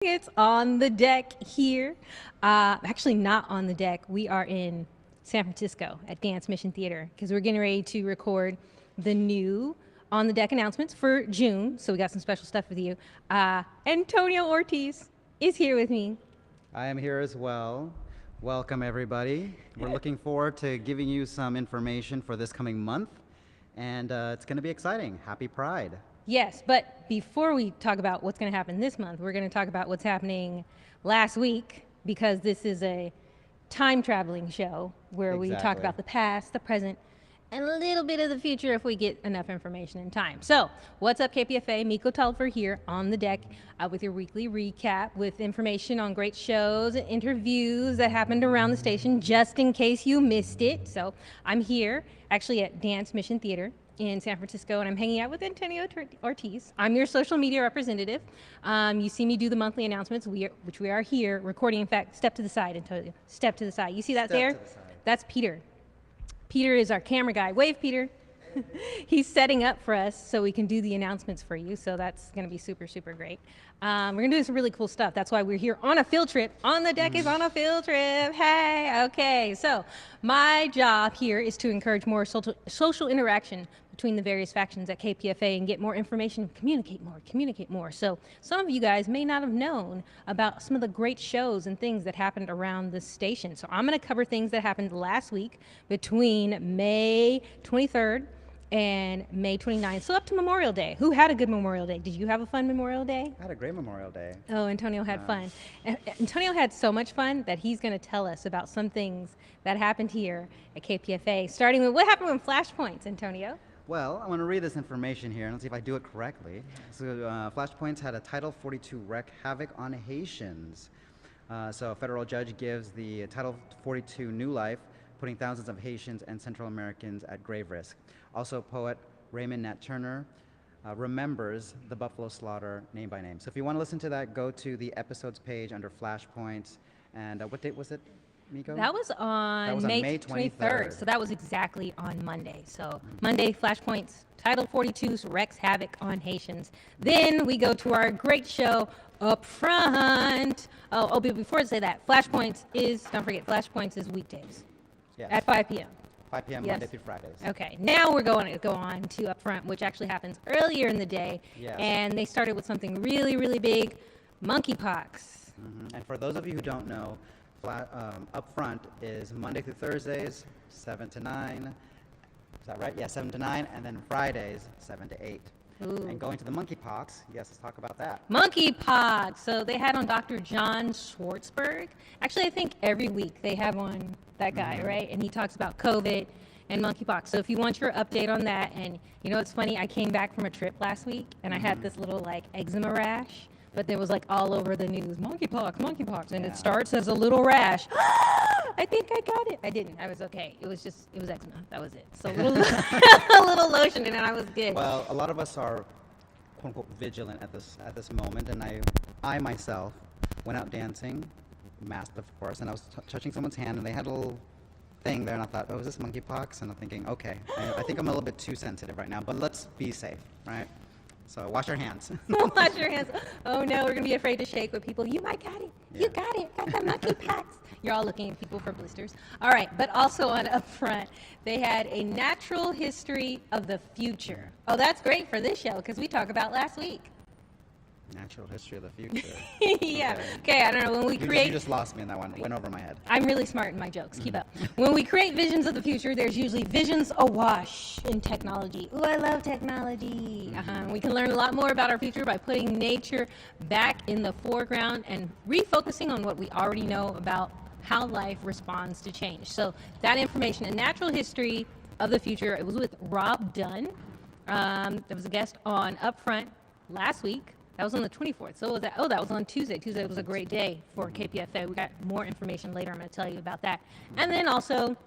It's on the deck here. Actually, not on the deck. We are in San Francisco at Dance Mission Theater because we're getting ready to record the new on the deck announcements for June. So we got some special stuff with you. Antonio Ortiz is here with me. I am here as well. Welcome, everybody. We're looking forward to giving you some information for this coming month, and it's going to be exciting. Happy Pride. Yes, but before we talk about what's going to happen this month, we're going to talk about what's happening last week because this is a time traveling show where we talk Exactly. about the past, the present, and a little bit of the future if we get enough information in time. So, what's up, KPFA? mikO Tolliver here on the deck with your weekly recap with information on great shows and interviews that happened around the station just in case you missed it. So, I'm here actually at Dance Mission Theater in San Francisco, and I'm hanging out with Antonio Ortiz. I'm your social media representative. You see me do the monthly announcements, which we are here recording. In fact, step to the side, Antonio. Step to the side. You see that Step there? to the side. That's Peter. Peter is our camera guy. Wave, Peter. He's setting up for us so we can do the announcements for you. So that's going to be super, super great. We're going to do some really cool stuff. That's why we're here on a field trip. On the deck is on a field trip. Hey, okay. So my job here is to encourage more social interaction between the various factions at KPFA and get more information, communicate more. So some of you guys may not have known about some of the great shows and things that happened around the station. So I'm going to cover things that happened last week between May 23rd and May 29th. So up to Memorial Day. Who had a good Memorial Day? Did you have a fun Memorial Day? I had a great Memorial Day. Oh, Antonio had fun. Antonio had so much fun that he's going to tell us about some things that happened here at KPFA, starting with what happened with Flashpoints, Antonio. Well, I want to read this information here and let's see if I do it correctly. So, Flashpoints had a Title 42 wreak havoc on Haitians. So, a federal judge gives the Title 42 new life, putting thousands of Haitians and Central Americans at grave risk. Also, poet Raymond Nat Turner remembers the Buffalo slaughter name by name. So, if you want to listen to that, go to the episodes page under Flashpoints. And what date was it, mikO? That was on May 23rd. So that was exactly on Monday. So Monday, Flashpoints, Title 42's wreaks havoc on Haitians. Then we go to our great show up front. But before I say that, Flashpoints is, don't forget, Flashpoints is weekdays Yes. at 5 p.m. 5 p.m. Yes. Monday through Fridays. Okay, now we're going to go on to Upfront, which actually happens earlier in the day. Yes. And they started with something really, really big, monkeypox. And for those of you who don't know, up front is Monday through Thursdays, 7 to 9. Is that right? Yeah, 7 to 9. And then Fridays, 7 to 8. Ooh. And going to the monkeypox, yes, let's talk about that. Monkeypox. So they had on Dr. John Schwartzberg. Actually, I think every week they have on that guy, right? And he talks about COVID and monkeypox. So if you want your update on that, and you know, it's funny, I came back from a trip last week and I had this little like eczema rash. But there was like all over the news, monkeypox, and Yeah. it starts as a little rash. I think I got it. I didn't. I was okay. It was eczema. That was it. So a little, a little lotion, and I was good. Well, a lot of us are quote unquote vigilant at this moment, and I myself went out dancing, masked of course, and I was touching someone's hand, and they had a little thing there, and I thought, oh, is this monkeypox? And I'm thinking, okay, I think I'm a little bit too sensitive right now, but let's be safe, right? So wash your hands. Wash your hands. Oh no, we're gonna be afraid to shake with people. You might got it. Yeah. You got it. Got the monkeypox. You're all looking at people for blisters. All right, but also on Upfront, they had a natural history of the future. Oh, that's great for this show because we talked about last week. Natural history of the future. Yeah. Okay. I don't know when we You create. just lost me in that one. It went over my head. I'm really smart in my jokes. Keep up. When we create visions of the future, there's usually visions awash in technology. Ooh, I love technology. We can learn a lot more about our future by putting nature back in the foreground and refocusing on what we already know about how life responds to change. So that information, a natural history of the future, it was with Rob Dunn. There was a guest on Upfront last week. That was on the 24th. So was that? Oh, that was on Tuesday. Tuesday was a great day for KPFA. We got more information later. I'm going to tell you about that. And then also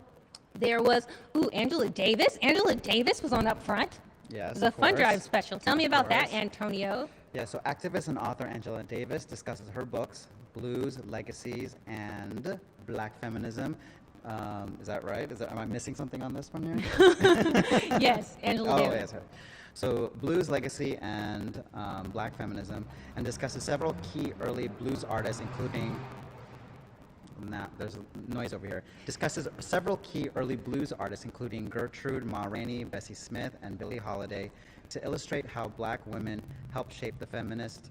there was Angela Davis. Angela Davis was on Upfront. Yes, The of Fun course. Drive special. Tell me about that, course. Antonio. Yeah, so activist and author Angela Davis discusses her books, Blues, Legacies, and Black Feminism. Is that right? Am I missing something on this one here? Yes, Angela Oh, Davis. yes. Right. So, blues legacy and black feminism, and discusses several key early blues artists, including. Nah, there's noise over here. Discusses several key early blues artists, including Gertrude, Ma Rainey, Bessie Smith, and Billie Holiday, to illustrate how black women helped shape the feminist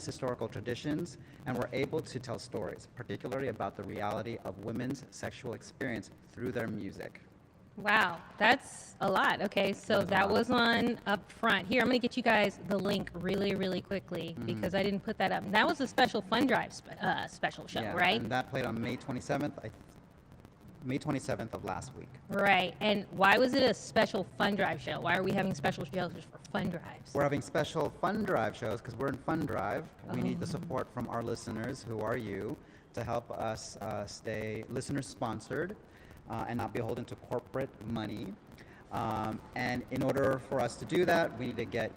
historical traditions and were able to tell stories, particularly about the reality of women's sexual experience through their music. Wow, that's a lot. Okay, so that was on up front. Here, I'm going to get you guys the link really, really quickly because I didn't put that up. That was a special fund drive special show, Yeah, right? and that played on May 27th, May 27th of last week. Right. And why was it a special fund drive show? Why are we having special shows for fund drives? We're having special fund drive shows because we're in fund drive. We need the support from our listeners, who are you, to help us stay listener sponsored and not beholden to corporate money. And in order for us to do that, we need to get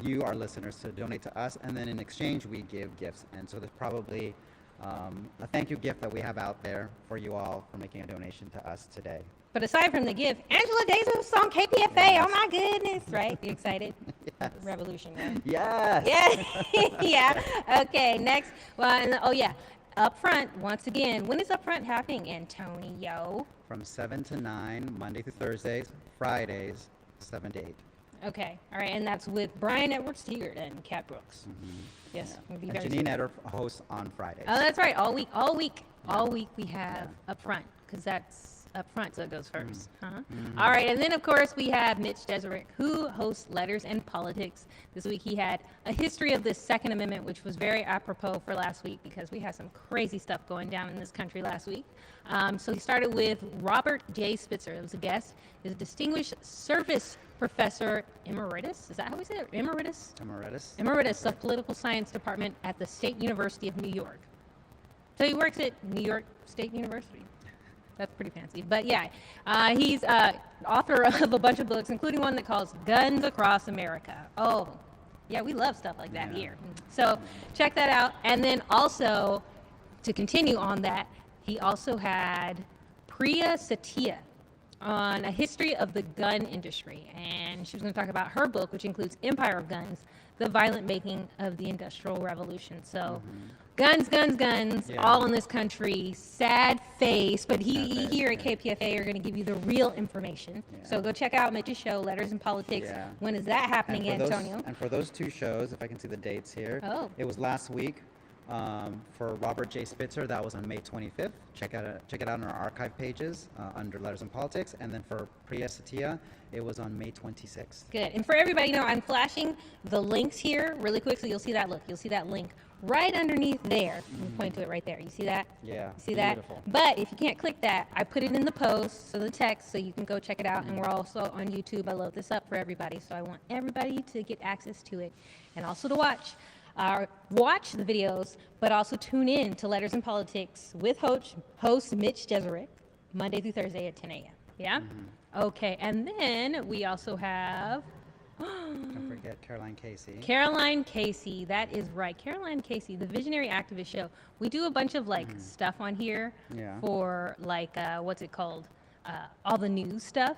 you, our listeners, to donate to us, and then in exchange we give gifts. And so there's probably a thank you gift that we have out there for you all for making a donation to us today. But aside from the gift, Angela Davis on KPFA. Yes. Oh my goodness, right? You excited? Yes. Revolution, right? Yes. Yeah. Yeah. Okay, next. Well, oh yeah. Up front, once again, when is up front happening, Antonio? From 7 to 9, Monday through Thursdays, Fridays, 7 to 8. Okay, all right, and that's with Brian Edwards-Tegart and Kat Brooks. Yes, Yeah. we'll be And very Janine Eder hosts on Fridays. Oh, that's right, all week we have up front, because that's up front, so it goes first. All right, and then of course we have Mitch Deserick, who hosts Letters and Politics. This week he had a history of the Second Amendment, which was very apropos for last week because we had some crazy stuff going down in this country last week. So he started with Robert J. Spitzer, who was a guest. He's a distinguished service professor emeritus. Is that how we say it? Emeritus? Emeritus. Emeritus of Political Science Department at the State University of New York. So he works at New York State University. That's pretty fancy. But yeah, he's author of a bunch of books, including one that calls Guns Across America. Oh, yeah, we love stuff like that here. So check that out. And then also, to continue on that, he also had Priya Satia on a history of the gun industry. And she was going to talk about her book, which includes Empire of Guns, the violent making of the Industrial Revolution. So guns, all in this country. Sad face, but here at KPFA are going to give you the real information. So go check out Mitch's show, Letters and Politics. When is that happening, Antonio? And for those two shows, if I can see the dates here, it was last week. For Robert J. Spitzer, that was on May 25th. Check it out on our archive pages under Letters and Politics. And then for Priya Satia, it was on May 26th. Good. And for everybody, I'm flashing the links here really quick, so you'll see that. Look, you'll see that link right underneath there. I'm point to it right there. You see that? Yeah. You see that? Beautiful. But if you can't click that, I put it in the post, so the text, so you can go check it out. And we're also on YouTube. I load this up for everybody, so I want everybody to get access to it and also to watch the videos, but also tune in to Letters and Politics with host Mitch Deserick, Monday through Thursday at 10 a.m. Yeah? Okay, and then we also have... Don't forget Caroline Casey. Caroline Casey, that is right. Caroline Casey, the Visionary Activist Show. We do a bunch of stuff on here for what's it called? All the news stuff.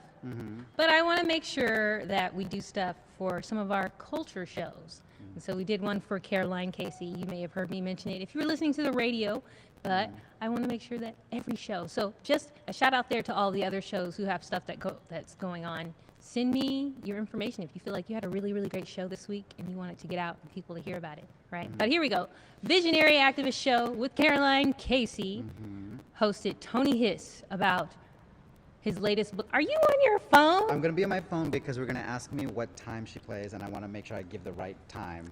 But I want to make sure that we do stuff for some of our culture shows. And so we did one for Caroline Casey. You may have heard me mention it if you were listening to the radio, but I want to make sure that every show. So just a shout out there to all the other shows who have stuff that's going on. Send me your information if you feel like you had a really, really great show this week and you want it to get out and people to hear about it, right? But here we go. Visionary Activist Show with Caroline Casey, hosted Tony Hiss about his latest book. Are you on your phone? I'm going to be on my phone because we're going to ask me what time she plays, and I want to make sure I give the right time.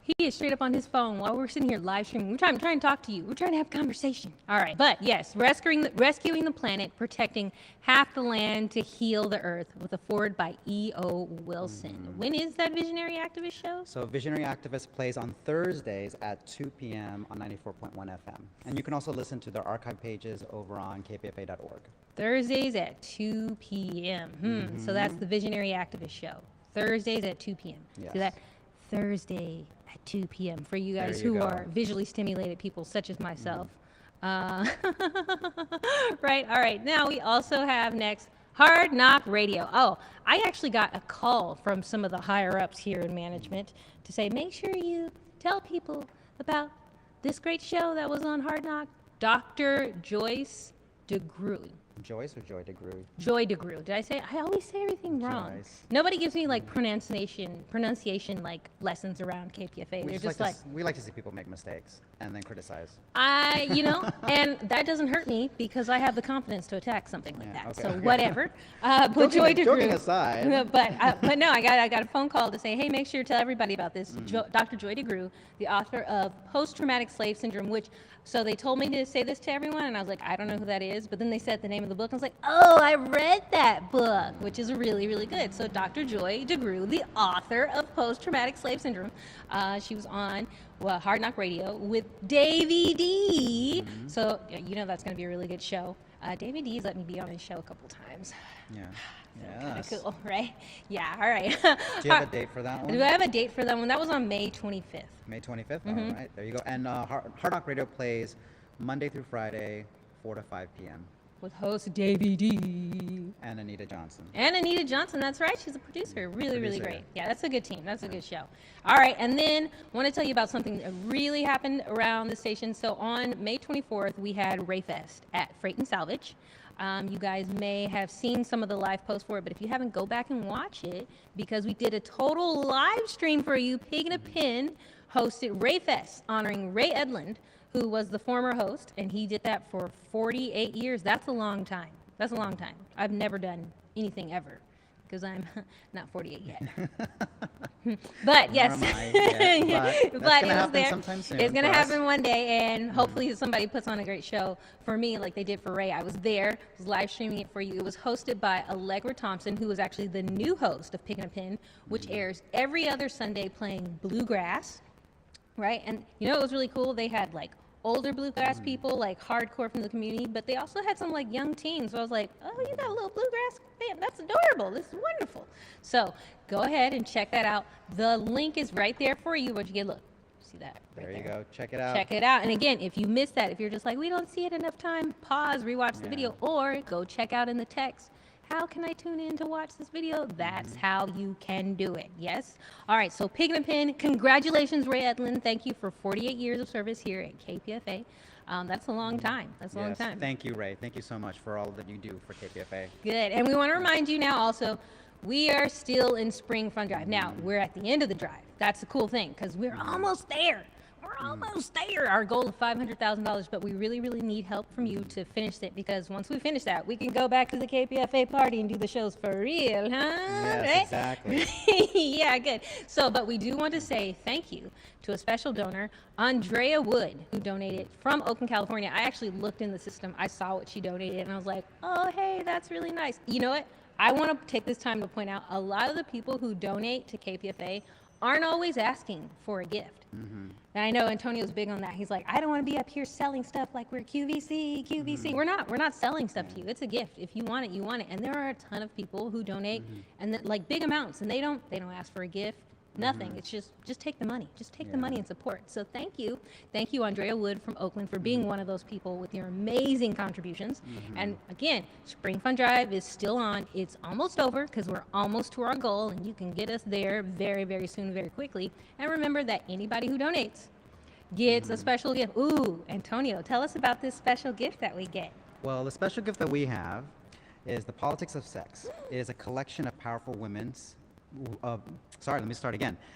He is straight up on his phone while we're sitting here live streaming. We're trying to talk to you. We're trying to have a conversation. All right. But yes, rescuing the planet, protecting half the land to heal the earth, with a forward by E.O. Wilson. When is that Visionary Activist Show? So Visionary Activist plays on Thursdays at 2 p.m. on 94.1 FM. And you can also listen to their archive pages over on kpfa.org. Thursdays at 2 p.m. So that's the Visionary Activist Show. Thursdays at 2 p.m. Yes. So that Thursday at 2 p.m. for you guys who are visually stimulated people such as myself. Uh, right. All right. Now we also have next Hard Knock Radio. Oh, I actually got a call from some of the higher ups here in management to say, make sure you tell people about this great show that was on Hard Knock, Dr. Joyce DeGruy. Joyce or Joy DeGruy? Joy DeGruy. Did I say? I always say everything wrong. Joyce. Nobody gives me like pronunciation like lessons around KPFA. They're just like, we like to see people make mistakes and then criticize. and that doesn't hurt me because I have the confidence to attack something like that. Okay, So okay. whatever. But Joy DeGruy. Joking aside. But no, I got a phone call to say, hey, make sure to tell everybody about this. Dr. Joy DeGruy, the author of Post-Traumatic Slave Syndrome, so they told me to say this to everyone, and I was like, I don't know who that is. But then they said the name of the book, and I was like, oh, I read that book, which is really, really good. So Dr. Joy DeGruy, the author of Post-Traumatic Slave Syndrome, she was on Hard Knock Radio with Davey D. So that's going to be a really good show. Davey D's let me be on his show a couple times. Yeah. Kind of cool, right? Yeah, all right. Do you have a date for that one? Do I have a date for that one? That was on May 25th. May 25th? All right, there you go. And Hard Knock Radio plays Monday through Friday, 4 to 5 p.m. With host Davey D. And Anita Johnson. And Anita Johnson, that's right. She's a producer. Really, really Producer, great. Yeah, that's a good team. That's a good show. All right, and then I want to tell you about something that really happened around the station. So on May 24th, we had Rayfest at Freight and Salvage. You guys may have seen some of the live posts for it, but if you haven't, go back and watch it because we did a total live stream for you. Pig in a Pin hosted Rayfest, honoring Ray Edlund, who was the former host, and he did that for 48 years. That's a long time. That's a long time. I've never done anything ever because I'm not 48 yet. But yes, but it was there. Sometime soon it's going to happen one day, and hopefully somebody puts on a great show for me like they did for Ray. I was there, was live streaming it for you. It was hosted by Allegra Thompson, who was actually the new host of Pig in a Pin, which airs every other Sunday playing bluegrass, right? And it was really cool. They had like older bluegrass people, like hardcore from the community, but they also had some like young teens. So I was like, oh, you got a little bluegrass? Man, that's adorable. This is wonderful. So go ahead and check that out. The link is right there for you. What'd you get? Look, see that? Right there you go. Check it out. Check it out. And again, if you missed that, if you're just like, we don't see it enough time, pause, rewatch the video, or go check out in the text. How can I tune in to watch this video? That's how you can do it. Yes? All right. So Pig in a Pin, congratulations, Ray Edlund. Thank you for 48 years of service here at KPFA. That's a long time. That's a long time. Thank you, Ray. Thank you so much for all that you do for KPFA. Good. And we want to remind you now also, we are still in Spring Fund Drive. Now, we're at the end of the drive. That's the cool thing because we're almost there. We're almost there. Our goal of $500,000, but we really, really need help from you to finish it because once we finish that, we can go back to the KPFA party and do the shows for real, huh? Yes, exactly. Yeah, good. So, but we do want to say thank you to a special donor, Andrea Wood, who donated from Oakland, California. I actually looked in the system. I saw what she donated, and I was like, oh, hey, that's really nice. You know what? I want to take this time to point out a lot of the people who donate to KPFA aren't always asking for a gift. And I know Antonio's big on that. He's like, I don't want to be up here selling stuff like we're QVC. We're not selling stuff to you. It's a gift. If you want it, you want it. And there are a ton of people who donate and that, like big amounts, and they don't ask for a gift. Nothing. It's just take the money. Just take the money and support. So thank you, Andrea Wood from Oakland, for being one of those people with your amazing contributions. And again, Spring Fund Drive is still on. It's almost over because we're almost to our goal, and you can get us there very, very soon, very quickly. And remember that anybody who donates gets a special gift. Ooh, Antonio, tell us about this special gift that we get. Well, the special gift that we have is The Politics of Sex. It is a collection of powerful women's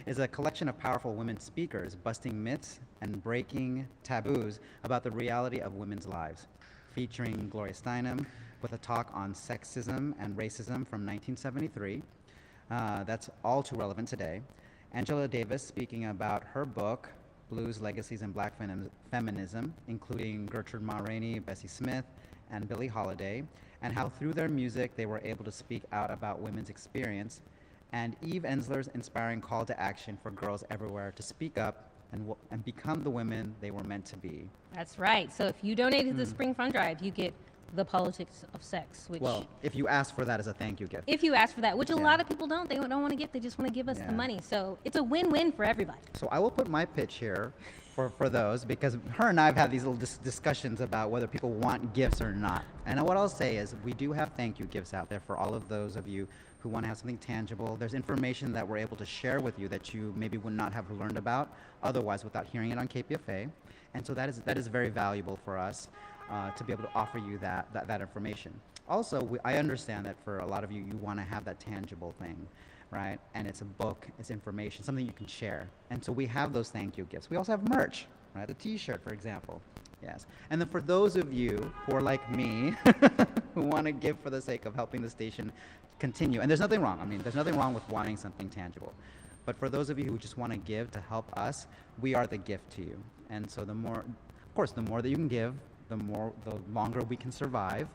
is a collection of powerful women speakers busting myths and breaking taboos about the reality of women's lives, featuring Gloria Steinem with a talk on sexism and racism from 1973. That's all too relevant today. Angela Davis speaking about her book, Blues, Legacies, and Black Feminism, including Gertrude Ma Rainey, Bessie Smith, and Billie Holiday, and how through their music they were able to speak out about women's experience, and Eve Ensler's inspiring call to action for girls everywhere to speak up and become the women they were meant to be. That's right. So if you donate to the Spring Fund Drive, you get The Politics of Sex. Which, well, if you ask for that as a thank you gift. If you ask for that, which a lot of people don't. They don't want to get. They just want to give us the money. So it's a win-win for everybody. So I will put my pitch here for those, because her and I have had these little discussions about whether people want gifts or not. And what I'll say is we do have thank you gifts out there for all of those of you who want to have something tangible. There's information that we're able to share with you that you maybe would not have learned about otherwise without hearing it on KPFA. And so that is very valuable for us to be able to offer you that information. Also, I understand that for a lot of you, you want to have that tangible thing, right? And it's a book, it's information, something you can share. And so we have those thank you gifts. We also have merch, right? A t-shirt, for example. Yes. And then for those of you who are like me, who want to give for the sake of helping the station continue, and there's nothing wrong. I mean, there's nothing wrong with wanting something tangible. But for those of you who just want to give to help us, we are the gift to you. And so the more, of course, the more that you can give, the longer we can survive.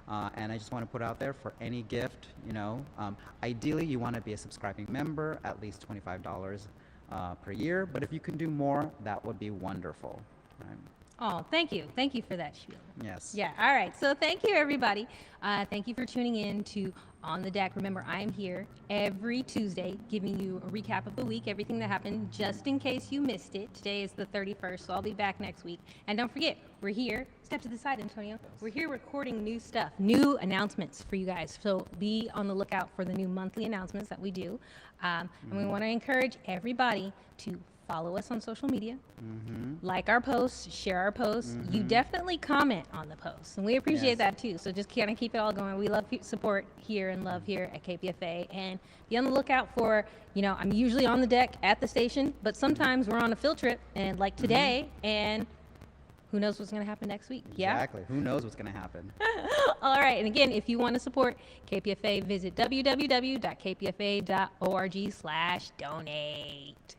And I just want to put out there, for any gift, ideally you want to be a subscribing member, at least $25 per year. But if you can do more, that would be wonderful. Right? Oh, thank you. Thank you for that, Sheila. Yes. Yeah, all right. So thank you, everybody. Thank you for tuning in to On the Deck. Remember, I am here every Tuesday giving you a recap of the week, everything that happened, just in case you missed it. Today is the 31st, so I'll be back next week. And don't forget, we're here. Step to the side, Antonio. We're here recording new stuff, new announcements for you guys. So be on the lookout for the new monthly announcements that we do. And we want to encourage everybody to follow us on social media, like our posts, share our posts. You definitely comment on the posts, and we appreciate that too. So just kind of keep it all going. We love support here and love here at KPFA, and be on the lookout for, I'm usually on the deck at the station, but sometimes we're on a field trip, and like today, and who knows what's going to happen next week. Exactly. Who knows what's going to happen. All right. And again, if you want to support KPFA, visit www.kpfa.org/donate.